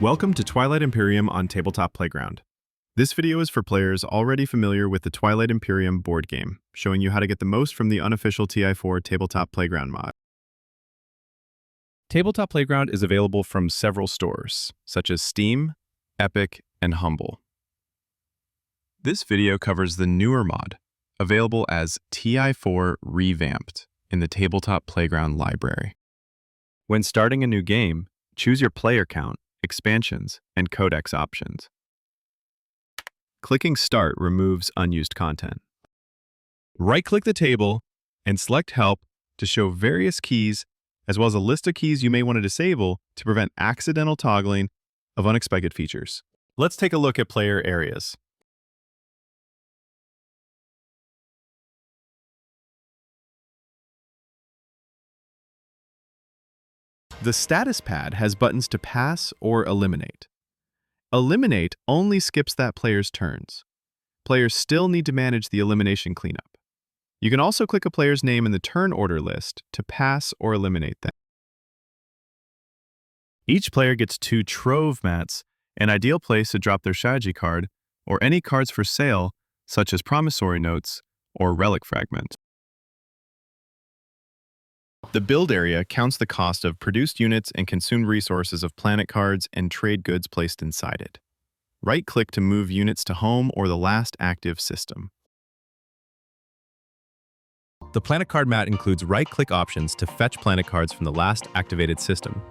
Welcome to Twilight Imperium on Tabletop Playground. This video is for players already familiar with the Twilight Imperium board game, showing you how to get the most from the unofficial TI4 Tabletop Playground mod. Tabletop Playground is available from several stores, such as Steam, Epic, and Humble. This video covers the newer mod, available as TI4 Revamped in the Tabletop Playground library. When starting a new game, choose your player count, expansions, and codex options. Clicking Start removes unused content. Right-click the table and select Help to show various keys, as well as a list of keys you may want to disable to prevent accidental toggling of unexpected features. Let's take a look at player areas. The status pad has buttons to pass or eliminate. Eliminate only skips that player's turns. Players still need to manage the elimination cleanup. You can also click a player's name in the turn order list to pass or eliminate them. Each player gets 2 trove mats, an ideal place to drop their strategy card or any cards for sale, such as promissory notes or relic fragments. The build area counts the cost of produced units and consumed resources of planet cards and trade goods placed inside it. Right-click to move units to home or the last active system. The planet card mat includes right-click options to fetch planet cards from the last activated system.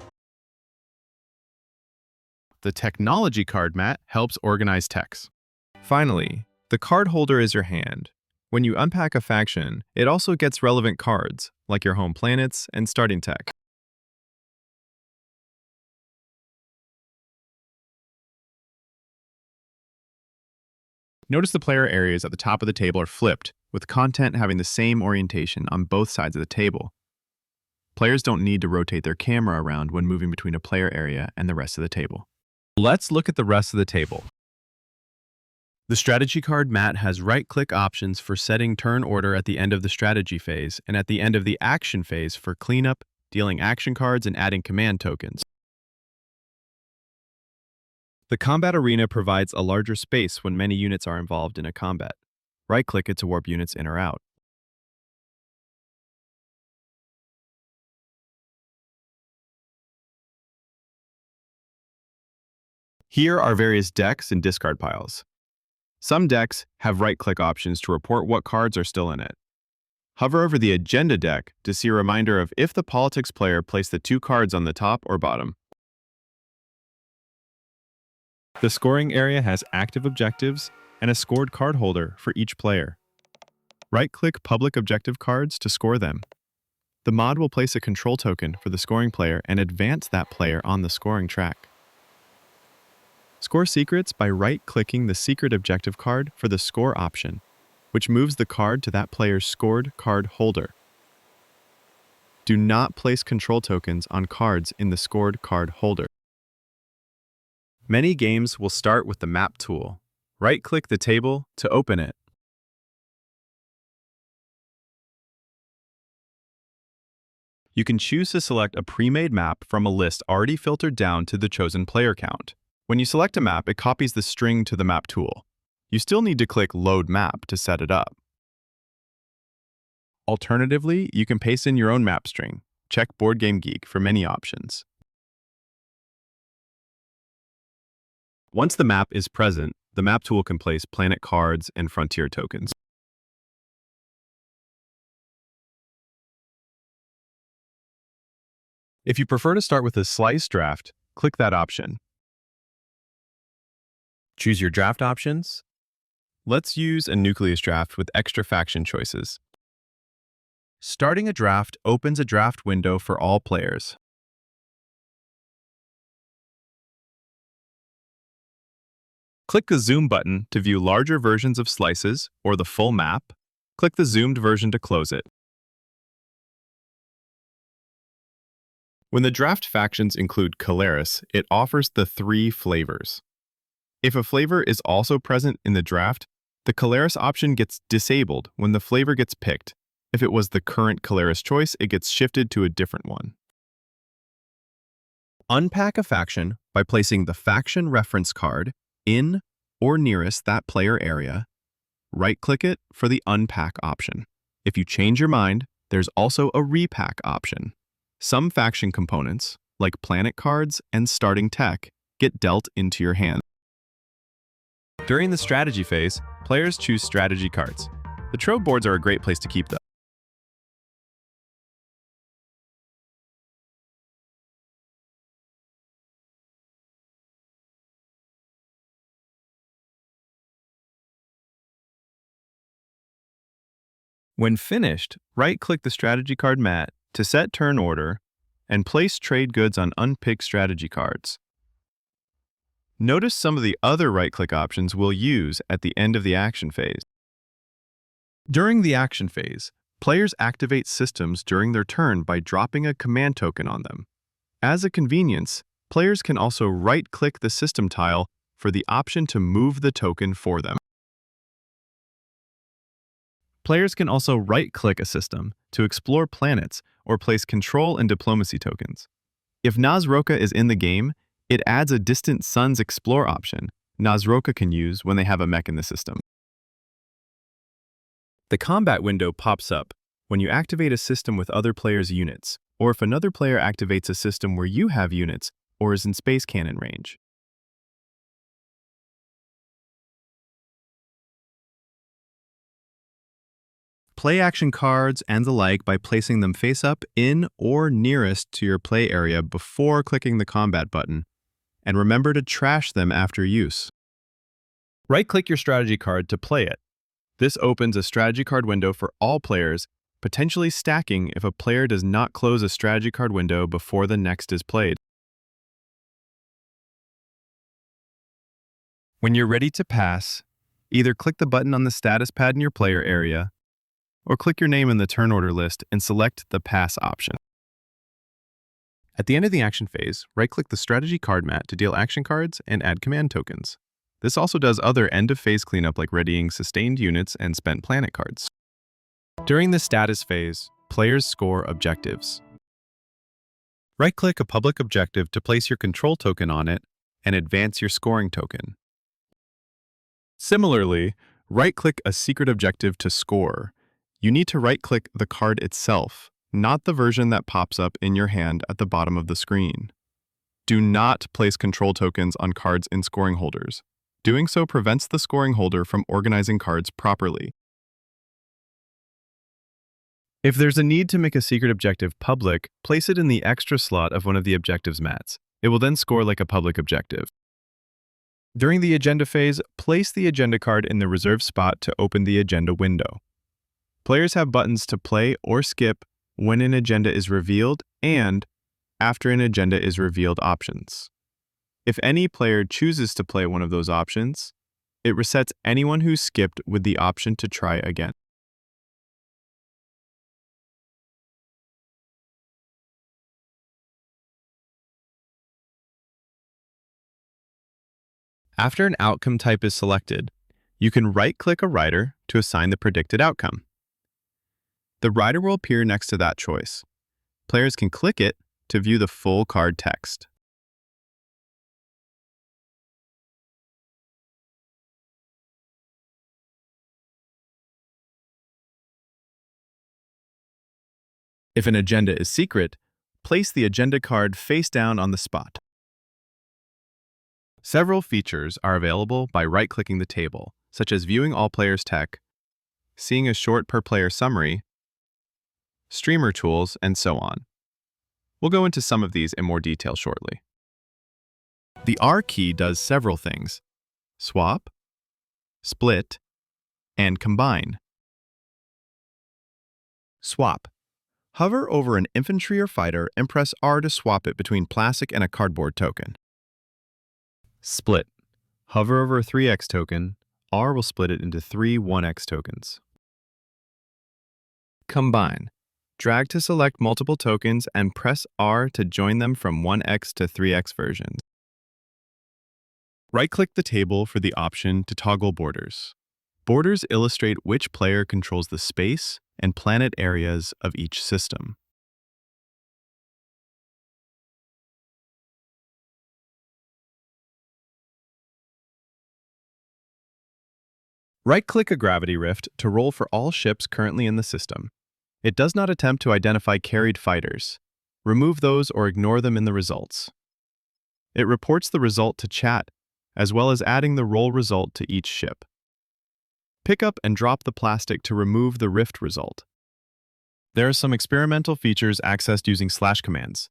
The technology card mat helps organize techs. Finally, the card holder is your hand. When you unpack a faction, it also gets relevant cards, like your home planets and starting tech. Notice the player areas at the top of the table are flipped, with content having the same orientation on both sides of the table. Players don't need to rotate their camera around when moving between a player area and the rest of the table. Let's look at the rest of the table. The strategy card mat has right-click options for setting turn order at the end of the strategy phase and at the end of the action phase for cleanup, dealing action cards, and adding command tokens. The combat arena provides a larger space when many units are involved in a combat. Right-click it to warp units in or out. Here are various decks and discard piles. Some decks have right-click options to report what cards are still in it. Hover over the Agenda deck to see a reminder of if the Politics player placed the 2 cards on the top or bottom. The scoring area has active objectives and a scored card holder for each player. Right-click public objective cards to score them. The mod will place a control token for the scoring player and advance that player on the scoring track. Score secrets by right-clicking the secret objective card for the score option, which moves the card to that player's scored card holder. Do not place control tokens on cards in the scored card holder. Many games will start with the map tool. Right-click the table to open it. You can choose to select a pre-made map from a list already filtered down to the chosen player count. When you select a map, it copies the string to the map tool. You still need to click Load Map to set it up. Alternatively, you can paste in your own map string. Check Board Game Geek for many options. Once the map is present, the map tool can place planet cards and frontier tokens. If you prefer to start with a slice draft, click that option. Choose your draft options. Let's use a nucleus draft with extra faction choices. Starting a draft opens a draft window for all players. Click the Zoom button to view larger versions of slices or the full map. Click the zoomed version to close it. When the draft factions include Caleris, it offers the 3 flavors. If a flavor is also present in the draft, the Caleris option gets disabled when the flavor gets picked. If it was the current Caleris choice, it gets shifted to a different one. Unpack a faction by placing the faction reference card in or nearest that player area. Right-click it for the Unpack option. If you change your mind, there's also a Repack option. Some faction components, like planet cards and starting tech, get dealt into your hand. During the strategy phase, players choose strategy cards. The trope boards are a great place to keep them. When finished, right-click the strategy card mat to set turn order and place trade goods on unpicked strategy cards. Notice some of the other right-click options we'll use at the end of the action phase. During the action phase, players activate systems during their turn by dropping a command token on them. As a convenience, players can also right-click the system tile for the option to move the token for them. Players can also right-click a system to explore planets or place control and diplomacy tokens. If Nazroka is in the game, it adds a Distant Suns Explore option Nazroka can use when they have a mech in the system. The combat window pops up when you activate a system with other players' units, or if another player activates a system where you have units or is in space cannon range. Play action cards and the like by placing them face up in or nearest to your play area before clicking the combat button, and remember to trash them after use. Right-click your strategy card to play it. This opens a strategy card window for all players, potentially stacking if a player does not close a strategy card window before the next is played. When you're ready to pass, either click the button on the status pad in your player area, or click your name in the turn order list and select the Pass option. At the end of the action phase, right-click the strategy card mat to deal action cards and add command tokens. This also does other end-of-phase cleanup like readying sustained units and spent planet cards. During the status phase, players score objectives. Right-click a public objective to place your control token on it and advance your scoring token. Similarly, right-click a secret objective to score. You need to right-click the card itself, not the version that pops up in your hand at the bottom of the screen. Do not place control tokens on cards in scoring holders. Doing so prevents the scoring holder from organizing cards properly. If there's a need to make a secret objective public, place it in the extra slot of one of the objectives mats. It will then score like a public objective. During the agenda phase, place the agenda card in the reserved spot to open the agenda window. Players have buttons to play or skip when an agenda is revealed and after an agenda is revealed options. If any player chooses to play one of those options, it resets anyone who skipped with the option to try again. After an outcome type is selected, you can right-click a rider to assign the predicted outcome. The rider will appear next to that choice. Players can click it to view the full card text. If an agenda is secret, place the agenda card face down on the spot. Several features are available by right-clicking the table, such as viewing all players' tech, seeing a short per-player summary, streamer tools, and so on. We'll go into some of these in more detail shortly. The R key does several things: swap, split, and combine. Swap. Hover over an infantry or fighter and press R to swap it between plastic and a cardboard token. Split. Hover over a 3x token, R will split it into 3 1x tokens. Combine. Drag to select multiple tokens and press R to join them from 1x to 3x versions. Right-click the table for the option to toggle borders. Borders illustrate which player controls the space and planet areas of each system. Right-click a gravity rift to roll for all ships currently in the system. It does not attempt to identify carried fighters. Remove those or ignore them in the results. It reports the result to chat, as well as adding the roll result to each ship. Pick up and drop the plastic to remove the rift result. There are some experimental features accessed using slash commands.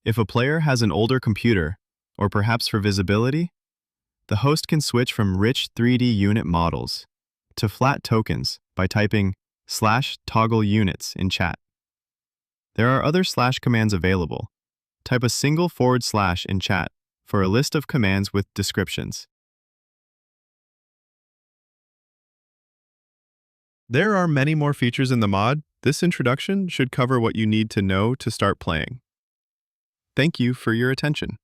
If a player has an older computer, or perhaps for visibility, the host can switch from rich 3D unit models to flat tokens by typing /toggle units in chat. There are other slash commands available. Type a single / in chat for a list of commands with descriptions. There are many more features in the mod. This introduction should cover what you need to know to start playing. Thank you for your attention.